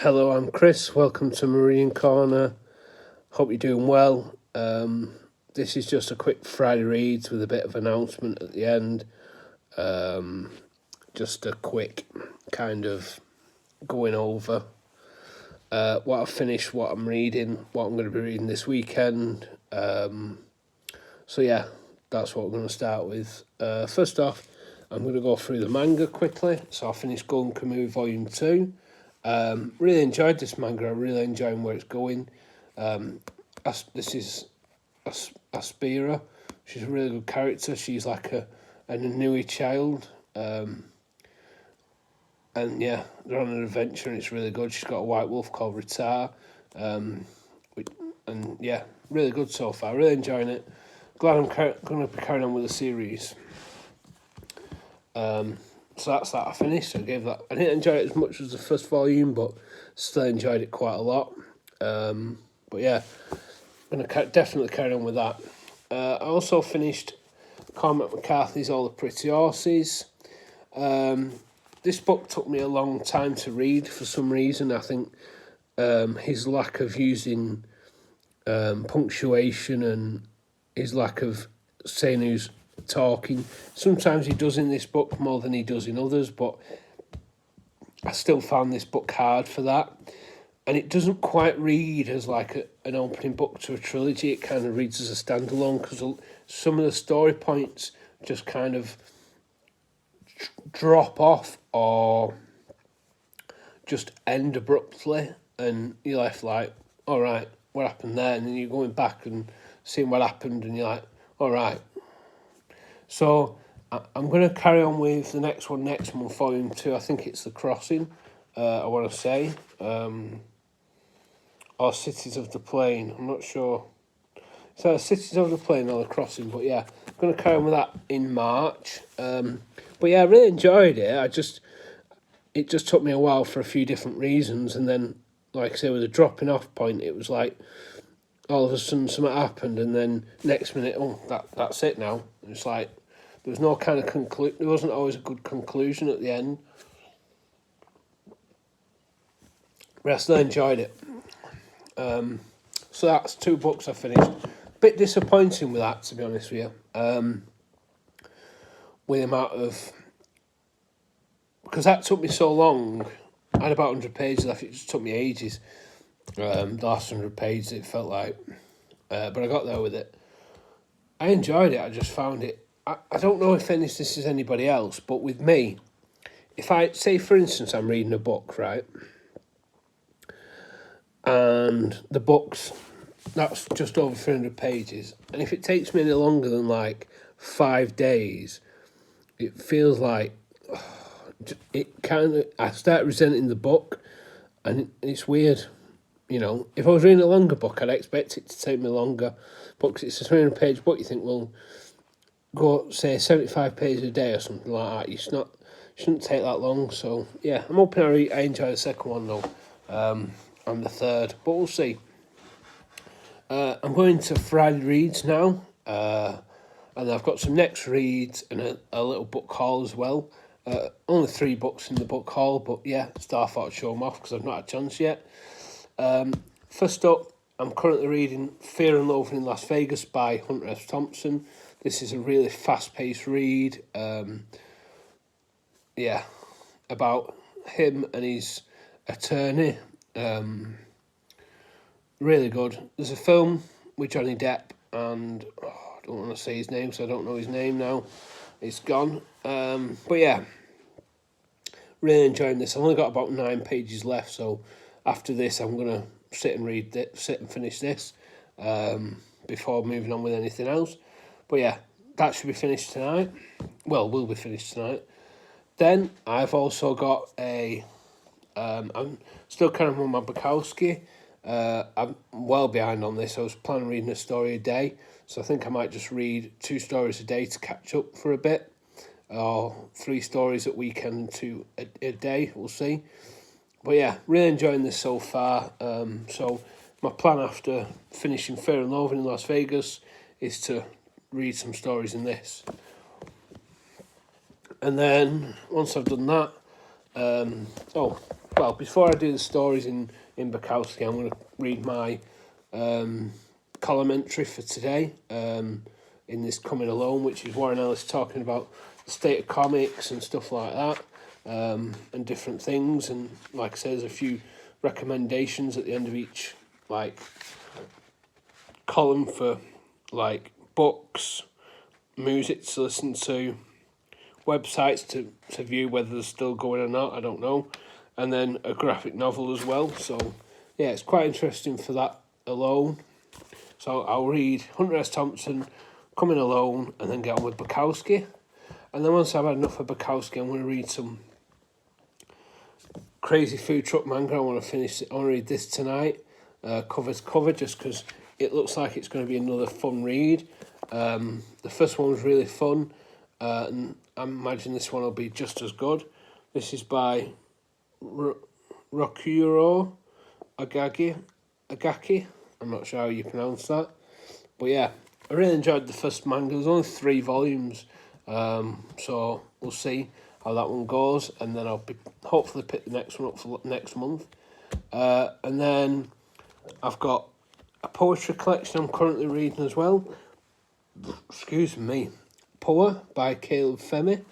Hello, I'm Chris. Welcome to Marine Corner. Hope you're doing well. This is just a quick Friday reads with a bit of announcement at the end. Just a quick kind of going over what I've finished, what I'm reading, what I'm going to be reading this weekend. So yeah, that's what we're going to start with. First off, I'm going to go through the manga quickly. So I finished Golden Kamuy Volume 2. Really enjoyed this manga. I really enjoying where it's going. This is Aspira. She's a really good character. She's like an Inui child. And yeah, they're on an adventure and it's really good. She's got a white wolf called Ritar. And yeah, really good so far. Really enjoying it. Glad I'm going to be carrying on with the series. So that's that. I finished. I gave that. I didn't enjoy it as much as the first volume, but still enjoyed it quite a lot. But yeah, I'm going to definitely carry on with that. I also finished Cormac McCarthy's All the Pretty Horses. This book took me a long time to read for some reason. I think his lack of using punctuation and his lack of saying who's talking. Sometimes he does in this book more than he does in others, but I still found this book hard for that. And it doesn't quite read as like an opening book to a trilogy. It kind of reads as a standalone because some of the story points just kind of drop off or just end abruptly, and you're left like, all right, what happened there? And then you're going back and seeing what happened, and you're like, all right. So I'm going to carry on with the next one next month, Volume 2. I think it's The Crossing, I want to say. Or Cities of the Plain. I'm not sure. So Cities of the Plain or The Crossing. But yeah, I'm going to carry on with that in March. But yeah, I really enjoyed it. It just took me a while for a few different reasons. And then, like I say, with the dropping off point, it was like all of a sudden something happened. And then next minute, that's it now. It's like, there was no kind of there wasn't always a good conclusion at the end. But I still enjoyed it. So that's 2 books I finished. Bit disappointing with that, to be honest with you. With the amount of... Because that took me so long. I had about 100 pages left. It just took me ages. The last 100 pages, it felt like. But I got there with it. I enjoyed it. I just found it... I don't know if this is anybody else, but with me, if I... Say, for instance, I'm reading a book, right? And the book's... That's just over 300 pages. And if it takes me any longer than, like, 5 days, it feels like... It kind of... I start resenting the book, and it's weird. You know, if I was reading a longer book, I'd expect it to take me longer. But because it's a 300-page book, you think, well... Go, say, 75 pages a day or something like that. Shouldn't take that long. So, yeah, I'm hoping I enjoy the second one, though. And the third. But we'll see. I'm going to Friday reads now. And I've got some next reads and a little book haul as well. Only 3 books in the book haul. But, yeah, still I thought I'd show them off because I've not had a chance yet. First up, I'm currently reading Fear and Loathing in Las Vegas by Hunter S. Thompson. This is a really fast-paced read, about him and his attorney. Really good. There's a film with Johnny Depp, and I don't want to say his name, so I don't know his name now. It's gone. But yeah, really enjoying this. I've only got about 9 pages left, so after this, I'm going to sit and finish this before moving on with anything else. But yeah, that should be finished tonight. Well, will be finished tonight. Then I've also got I'm still carrying on my Bukowski. I'm well behind on this. I was planning reading a story a day, so I think I might just read 2 stories a day to catch up for a bit, or 3 stories at weekend to a day. We'll see. But yeah, really enjoying this so far. So my plan after finishing Fear and Loathing in Las Vegas is to read some stories in this. And then once I've done that, well, before I do the stories in Bukowski, I'm going to read my column entry for today in this Coming Alone, which is Warren Ellis talking about the state of comics and stuff like that, and different things. And like I say, there's a few recommendations at the end of each like column for like books, music to listen to, websites to view whether they're still going or not, I don't know, and then a graphic novel as well. So yeah, it's quite interesting for that alone. So I'll read Hunter S. Thompson, Coming Alone, and then get on with Bukowski. And then once I've had enough of Bukowski, I'm going to read some Crazy Food Truck manga. I want to finish it. I want to read this tonight, cover to cover, just because it looks like it's going to be another fun read. The first one was really fun, and I imagine this one will be just as good. This is by Rokuro Agaki. I'm not sure how you pronounce that. But yeah, I really enjoyed the first manga. There's only 3 volumes, so we'll see how that one goes. And then I'll hopefully pick the next one up for next month. And then I've got a poetry collection I'm currently reading as well. Excuse me. Poa by Caleb Femi.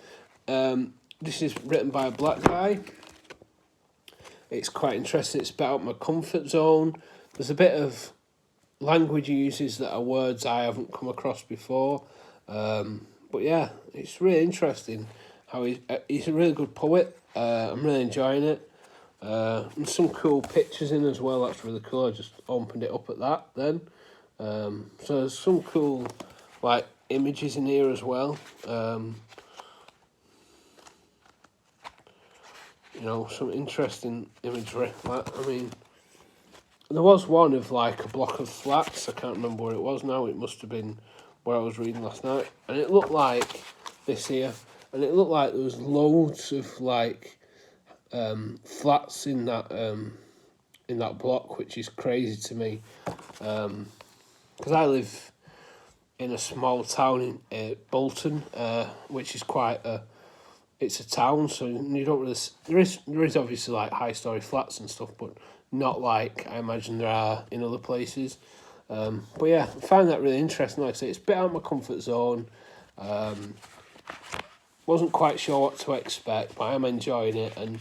This is written by a black guy. It's quite interesting. It's a bit out of my comfort zone. There's a bit of language he uses that are words I haven't come across before. But yeah, it's really interesting how he's a really good poet. I'm really enjoying it. And some cool pictures in as well. That's really cool. I just opened it up at that then. So there's some cool like images in here as well. You know, some interesting imagery. Like, I mean, there was one of like a block of flats. I can't remember where it was now. It must have been where I was reading last night. And it looked like this here. And it looked like there was loads of like flats in that block, which is crazy to me. Because I live in a small town in Bolton, which is quite it's a town, so you don't really. There is obviously like high story flats and stuff, but not like I imagine there are in other places. But yeah, I find that really interesting. Like I say, it's a bit out of my comfort zone. Wasn't quite sure what to expect, but I am enjoying it, and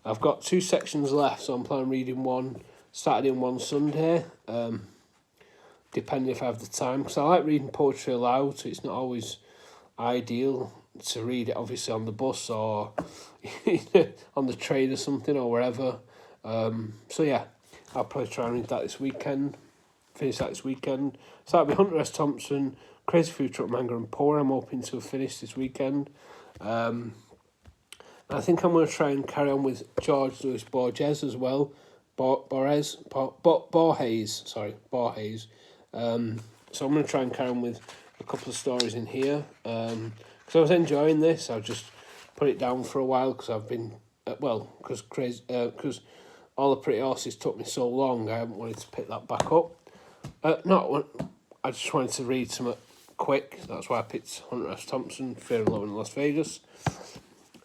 I've got 2 sections left, so I'm planning on reading one Saturday and one Sunday, depending if I have the time, because I like reading poetry aloud, so it's not always ideal to read it obviously on the bus or on the train or something or wherever. So yeah, I'll probably try and read that this weekend, finish that this weekend. So that'll be Hunter S. Thompson, Crazy Food Truck manga and Poor. I'm hoping to have finished this weekend. I think I'm going to try and carry on with George Louis Borges as well. Borges. So I'm going to try and carry on with a couple of stories in here. Because I was enjoying this, I'll just put it down for a while because I've been, because All the Pretty Horses took me so long, I haven't wanted to pick that back up. I just wanted to read some quick, that's why I picked Hunter S. Thompson, Fear and Loathing in Las Vegas.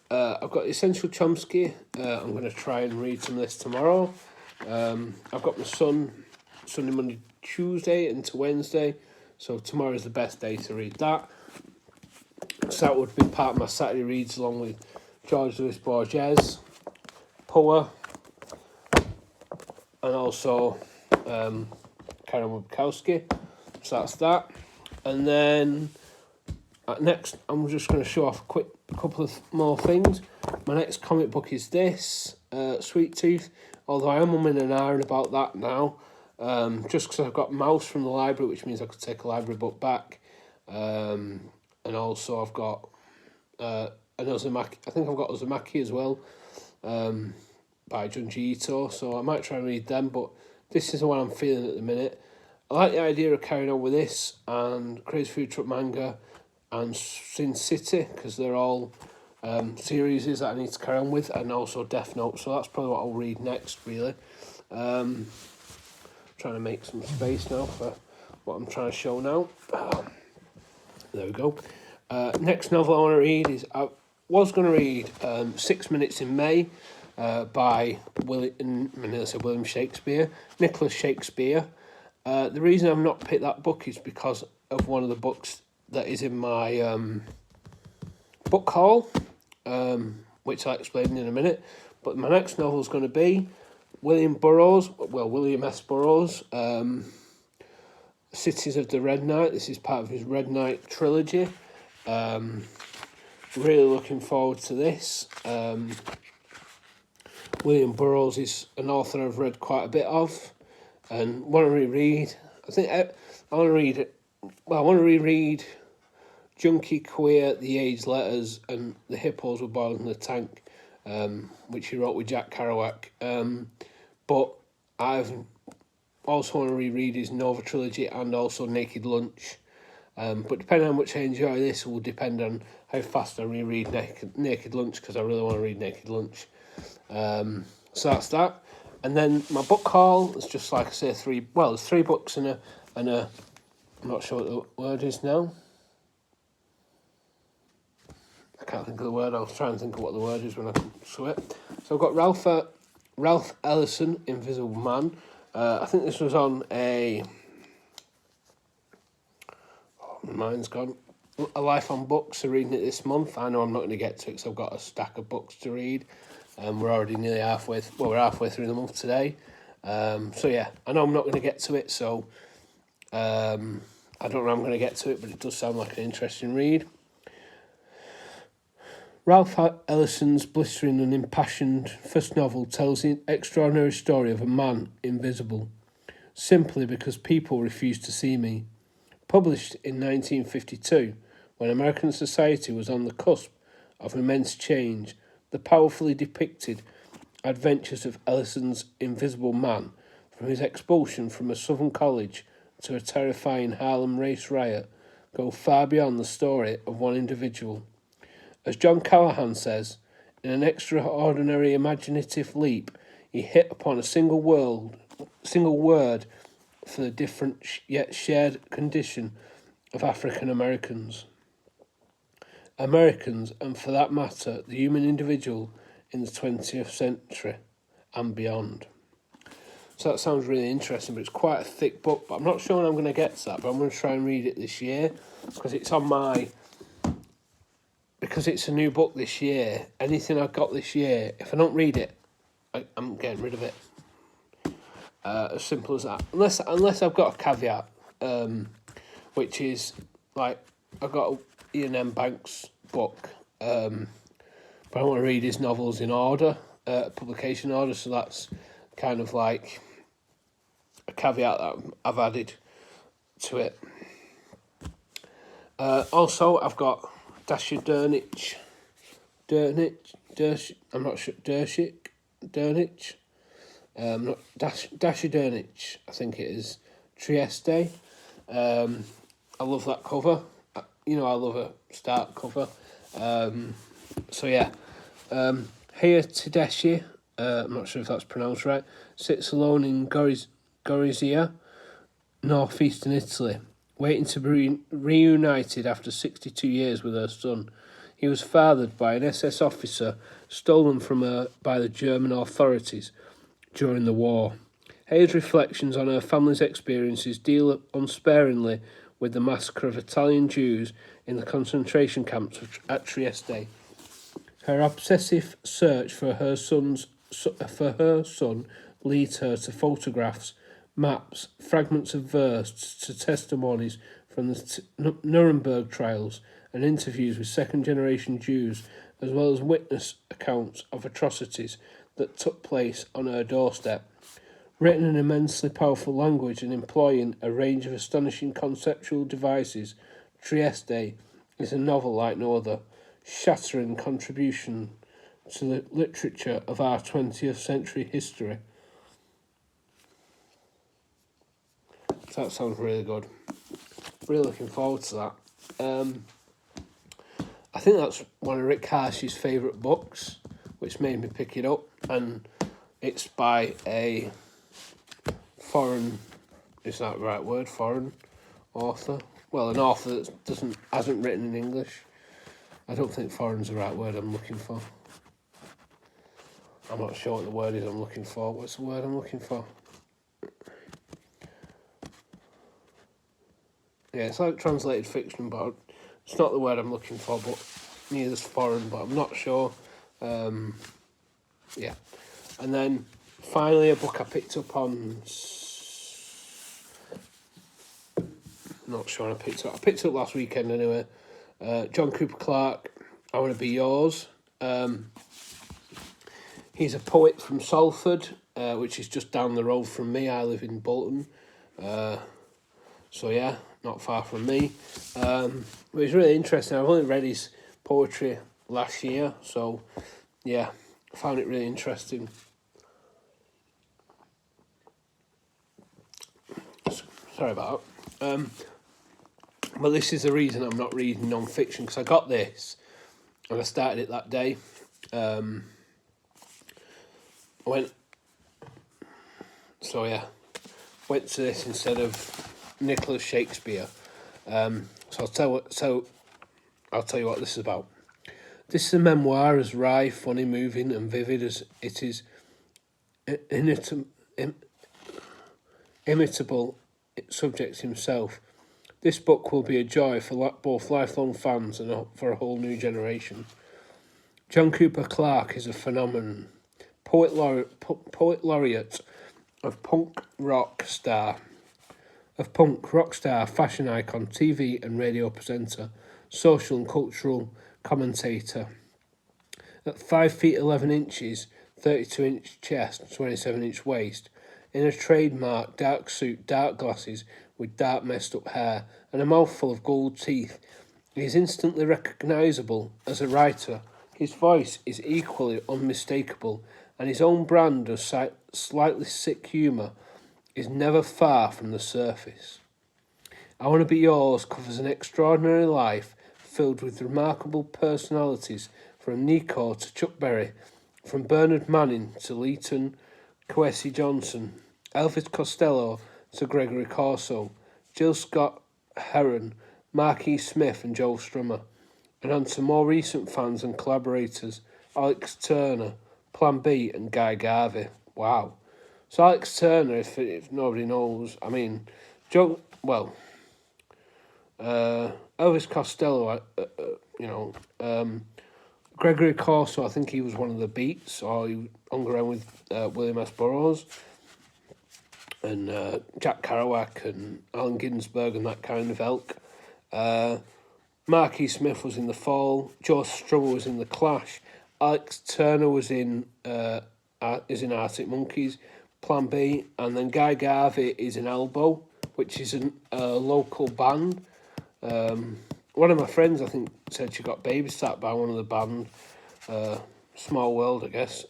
I've got Essential Chomsky. I'm going to try and read some of this tomorrow. I've got my son Sunday, Monday, Tuesday into Wednesday, so tomorrow is the best day to read that. So that would be part of my Saturday reads along with George Louis Borges, Poa, and also Karen Wubkowski. So that's that. And then next, I'm just going to show off a couple of more things. My next comic book is this, Sweet Tooth, although I am umming and ahhing about that now, just because I've got Mouse from the library, which means I could take a library book back. And also I've got an Uzumaki, I think I've got Uzumaki as well, by Junji Ito, so I might try and read them, but this is the one I'm feeling at the minute. I like the idea of carrying on with this and Crazy Food Truck manga and Sin City, because they're all series that I need to carry on with, and also Death Note, so that's probably what I'll read next, really. Trying to make some space now for what I'm trying to show now. There we go. Next novel I want to read is, I was going to read 6 Minutes in May, by William Shakespeare, Nicholas Shakespeare. The reason I've not picked that book is because of one of the books that is in my book haul, which I'll explain in a minute. But my next novel is going to be William S. Burroughs, Cities of the Red Knight. This is part of his Red Knight trilogy. Really looking forward to this. William Burroughs is an author I've read quite a bit of and want to reread. I want to reread Junkie Queer, The Age Letters, and The Hippos Were Boiled in the Tank, which he wrote with Jack Kerouac. But I've also want to reread his Nova trilogy and also Naked Lunch. But depending on how much I enjoy this will depend on how fast I reread Naked Lunch, because I really want to read Naked Lunch. So that's that. And then my book haul is just like I say, there's 3 books and a I'm not sure what the word is now. I can't think of the word. I was trying to think of what the word is when I come to it. So I've got Ralph Ellison, Invisible Man. I think this was on my mind's gone. A Life on Books, so reading it this month. I know I'm not going to get to it because I've got a stack of books to read. We're already nearly halfway through the month today. So yeah, I know I'm not going to get to it, so I don't know how I'm going to get to it, but it does sound like an interesting read. Ralph Ellison's blistering and impassioned first novel tells the extraordinary story of a man invisible, simply because people refused to see me. Published in 1952, when American society was on the cusp of immense change, the powerfully depicted adventures of Ellison's Invisible Man, from his expulsion from a southern college to a terrifying Harlem race riot, go far beyond the story of one individual. As John Callahan says, in an extraordinary imaginative leap, he hit upon a single word for the different yet shared condition of African Americans. Americans, and for that matter, the human individual in the 20th century and beyond. So that sounds really interesting, but it's quite a thick book. But I'm not sure when I'm going to get to that, but I'm going to try and read it this year because it's because it's a new book this year. Anything I've got this year, if I don't read it, I'm getting rid of it. As simple as that. Unless I've got a caveat, which is like I've got a Ian M. Banks book, but I want to read his novels in order, publication order. So that's kind of like a caveat that I've added to it. Also, I've got Dasha Dernich. I'm not sure. Dernich. Not Dasha Dernich, I think it is. Trieste. I love that cover. I love a start cover. So yeah. Heya Tedeschi, I'm not sure if that's pronounced right, sits alone in Gorizia, northeastern Italy, waiting to be reunited after 62 years with her son. He was fathered by an SS officer stolen from her by the German authorities during the war. Hayes' reflections on her family's experiences deal unsparingly with the massacre of Italian Jews in the concentration camps at Trieste. Her obsessive search for her son leads her to photographs, maps, fragments of verse, to testimonies from the Nuremberg trials and interviews with second-generation Jews, as well as witness accounts of atrocities that took place on her doorstep. Written in immensely powerful language and employing a range of astonishing conceptual devices, Trieste is a novel like no other, shattering contribution to the literature of our 20th century history. So that sounds really good. Really looking forward to that. I think that's one of Rick Harsh's favourite books, which made me pick it up, and it's by a foreign, is that the right word, foreign author? Well, an author that hasn't written in English. I don't think foreign's the right word I'm looking for. I'm not sure what the word is I'm looking for. What's the word I'm looking for? Yeah, it's like translated fiction, but it's not the word I'm looking for, but neither's foreign, but I'm not sure. Yeah. And then finally a book I picked up on... Not sure I picked it up. I picked it up last weekend anyway. John Cooper Clarke, I Want to Be Yours. He's a poet from Salford, which is just down the road from me. I live in Bolton. So yeah, not far from me. But it's really interesting. I've only read his poetry last year, so yeah, I found it really interesting. Sorry about that. But this is the reason I'm not reading non-fiction, because I got this and I started it that day. I went to this instead of Nicholas Shakespeare. So I'll tell you what this is about. This is a memoir as wry, funny, moving, and vivid as it is imitable subject himself. This book will be a joy for both lifelong fans and for a whole new generation. John Cooper Clarke is a phenomenon, poet laureate of punk rock star, fashion icon, TV and radio presenter, social and cultural commentator. At 5 feet 11 inches, 32-inch chest, 27-inch waist, in a trademark dark suit, dark glasses with dark messed up hair and a mouthful of gold teeth, he is instantly recognisable as a writer. His voice is equally unmistakable, and his own brand of slightly sick humour is never far from the surface. I Want to Be Yours covers an extraordinary life filled with remarkable personalities, from Nico to Chuck Berry, from Bernard Manning to Leighton Kwesi Johnson, Elvis Costello to Gregory Corso, Jill Scott Heron, Mark E. Smith and Joel Strummer, and on to more recent fans and collaborators, Alex Turner, Plan B and Guy Garvey. Wow. So Alex Turner, if nobody knows, I mean, Elvis Costello, Gregory Corso, I think he was one of the Beats, or he hung around with William S. Burroughs, and Jack Kerouac and Allen Ginsberg and that kind of ilk. Mark E. Smith was in The Fall, Joe Strummer was in The Clash, Alex Turner was in Arctic Monkeys, Plan B, and then Guy Garvey is in Elbow, which is a local band. One of my friends, I think, said she got babysat by one of the band. Small world, I guess.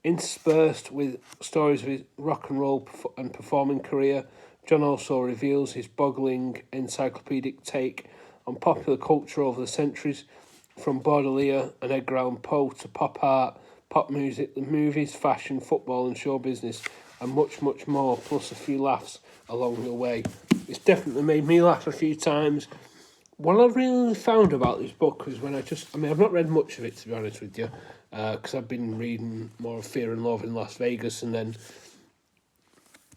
Interspersed with stories of his rock and roll and performing career, John also reveals his boggling encyclopedic take on popular culture over the centuries, from Baudelaire and Edgar Allan Poe to pop art, pop music, the movies, fashion, football and show business, and much, much more, plus a few laughs along the way. It's definitely made me laugh a few times. What I really found about this book was when I've not read much of it, to be honest with you, because I've been reading more of Fear and Love in Las Vegas and then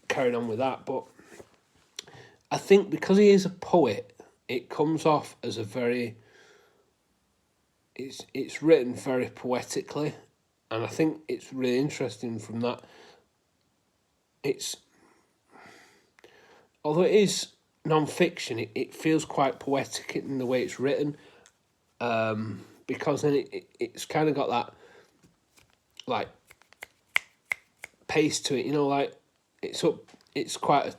carrying on with that. But I think because he is a poet, it comes off as a very... It's written very poetically, and I think it's really interesting from that. Although it is non-fiction, it feels quite poetic in the way it's written, because then it's kind of got that like pace to it, like it's got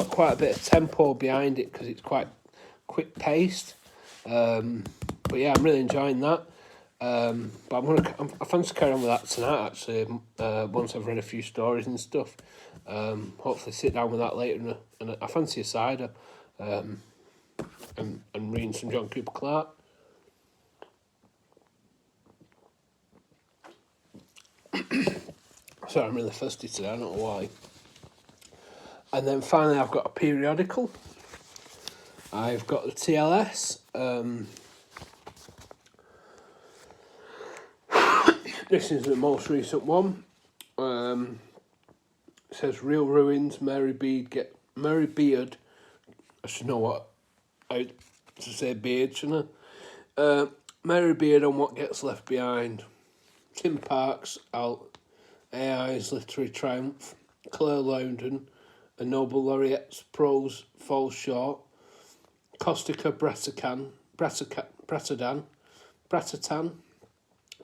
quite a bit of tempo behind it because it's quite quick paced. But yeah, I'm really enjoying that. But I fancy carry on with that tonight, actually, once I've read a few stories and stuff. Hopefully sit down with that later, and I fancy a cider, and reading some John Cooper Clarke. Sorry, I'm really thirsty today, I don't know why. And then finally I've got a periodical. I've got the TLS. This is the most recent one. It says Real Ruins, Mary Beard. I should know how to say beard, shouldn't I? Mary Beard on What Gets Left Behind. Tim Parks out. AI's Literary Triumph. Claire Loudon, a Nobel Laureate's prose falls short. Kostika Bratatan,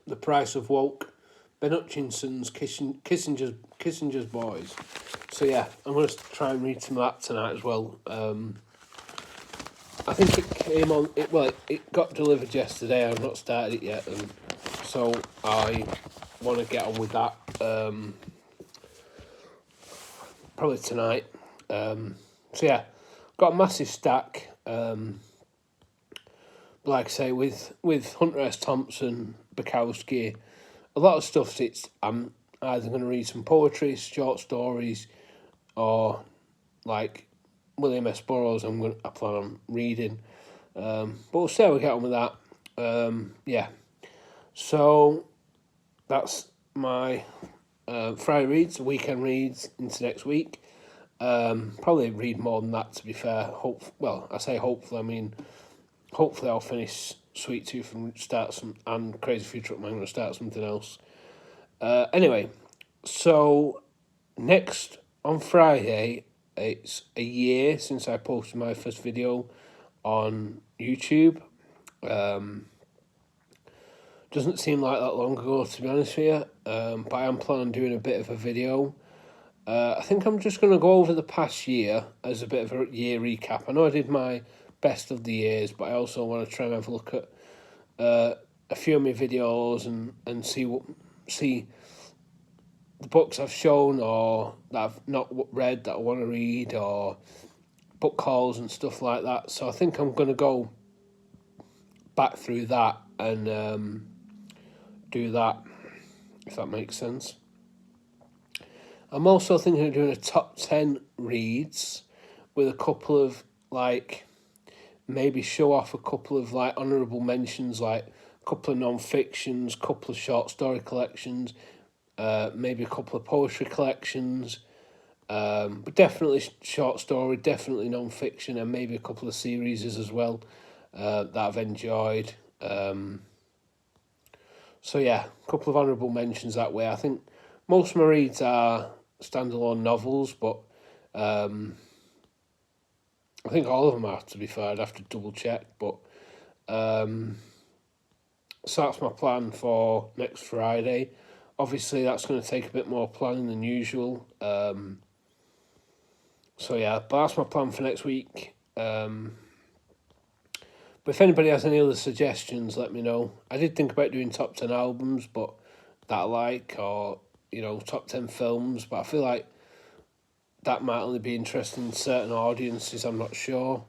The Price of Woke. Ben Hutchinson's Kissinger's Boys. So yeah, I'm going to try and read some of that tonight as well. I think it came on. It got delivered yesterday. I've not started it yet, and so I want to get on with that. Probably tonight. So yeah, got a massive stack. Like I say, with Hunter S. Thompson, Bukowski, a lot of stuff. I'm either going to read some poetry, short stories, or like William S. Burroughs. I plan on reading. But we'll see how we get on with that. Yeah. So that's my Friday reads, weekend reads into next week. Probably read more than that, to be fair. I say hopefully. I mean, hopefully I'll finish Sweet Tooth and Crazy Future Truck Man and start something else. Anyway, so next on Friday, it's a year since I posted my first video on YouTube. Doesn't seem like that long ago, to be honest with you, but I am planning on doing a bit of a video. I think I'm just going to go over the past year as a bit of a year recap. I know I did my best of the years, but I also want to try and have a look at a few of my videos and see the books I've shown or that I've not read that I want to read, or book hauls and stuff like that. So I think I'm going to go back through that and do that, if that makes sense. I'm also thinking of doing a top 10 reads with a couple of, maybe show off a couple of, honourable mentions, like a couple of non-fictions, couple of short story collections, maybe a couple of poetry collections, but definitely short story, definitely non-fiction, and maybe a couple of series as well that I've enjoyed. So yeah, a couple of honourable mentions that way. I think most of my reads are standalone novels, but I think all of them are, to be fair. I'd have to double check, but so that's my plan for next Friday. Obviously, that's going to take a bit more planning than usual. So yeah, but that's my plan for next week. But if anybody has any other suggestions, let me know. I did think about doing top 10 albums, but that I like, or top 10 films, but I feel like that might only be interesting to certain audiences. I'm not sure.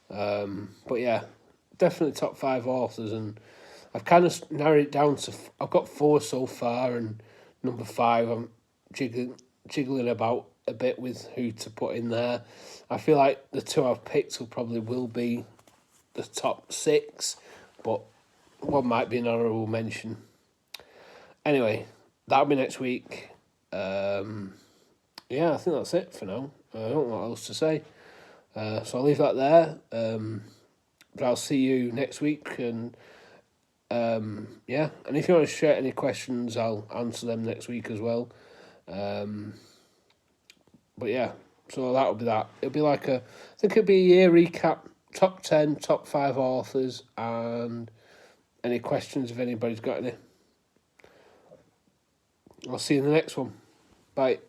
But yeah, definitely top 5 authors, and I've kind of narrowed it down to, I've got 4 so far, and number 5 I'm jiggling about a bit with who to put in there. I feel like the 2 I've picked will be the top 6, but one might be an honourable mention. Anyway, that'll be next week. Yeah, I think that's it for now. I don't know what else to say. So I'll leave that there. But I'll see you next week, and yeah, and if you want to share any questions, I'll answer them next week as well. But yeah, so that'll be that. It'll be I think it'll be a year recap, top 10, top 5 authors, and any questions if anybody's got any. I'll see you in the next one. Bye.